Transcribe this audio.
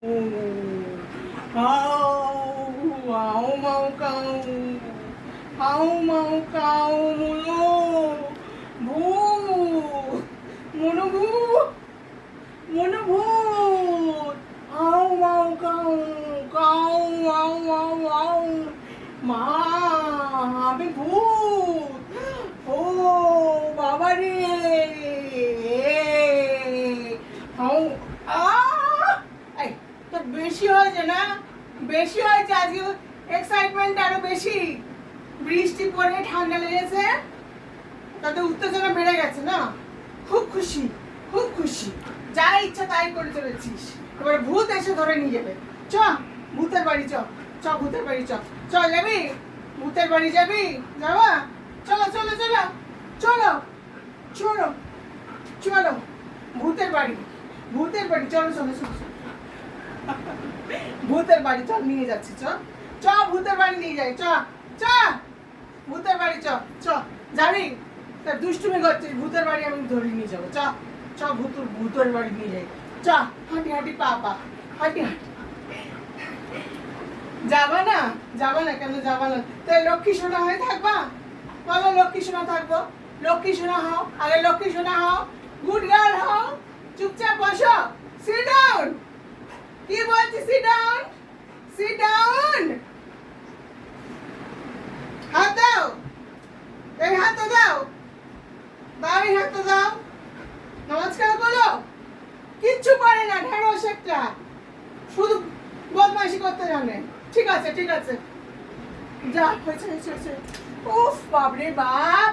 Hau, hau mau kau, hau mau kau mulu, bu, mulu bu, mulu bu, hau mau kau, kau, hau hau hau, মা আমি ভূত ও বাবা রে how এই তো বেশি হয়েছে না বেশি হয়েছে আজকে এক্সাইটমেন্ট আরো বেশি বৃষ্টি পড়ে ঠান্ডা লেগেছে তাতে উত্তেজনা বেড়ে গেছে না খুব খুশি যা ইচ্ছা তাই করে চলেছিস এবার ভূত এসে ধরে নিয়ে যাবে চ ভূতের বাড়ি চ চ ভূতের বাড়ি চ চ যাবি ভূতের বাড়ি যাবি যাবা চলো চলো চলো চলো চলো চলো ভূতের বাড়ি চলো চলো চলো ভূতের বাড়ি চল নিয়ে যাচ্ছি চ চ ভূতের বাড়ি নিয়ে যাই চ চ ভূতের বাড়ি চ চ যাবি তা দুষ্টুমি করছিস ভূতের বাড়ি আমি ধরে নিয়ে যাবো চ চ ভূতের বাড়ি নিয়ে যাই চ হাঁটি হাঁটি পা হাঁটি হাঁটি যাবা না কেন যাবা না তাই লক্ষ্মী সোনা হয়ে থাকবা বলো লক্ষ্মী সোনা থাকবো লক্ষ্মী সোনা হও আরে লক্ষ্মী সোনা হও গুড গার্ল হও চুপচাপ বসো সিট ডাউন কি বলছি সিট ডাউন হাত দাও এই হাত দাও এই হাত দাও নমস্কার বলো কিচ্ছু পারে না ঢেঁড়স একটা শুধু বদমাইশি করতে জানে ঠিক আছে যা হয়েছে উফ বাপরে বাপ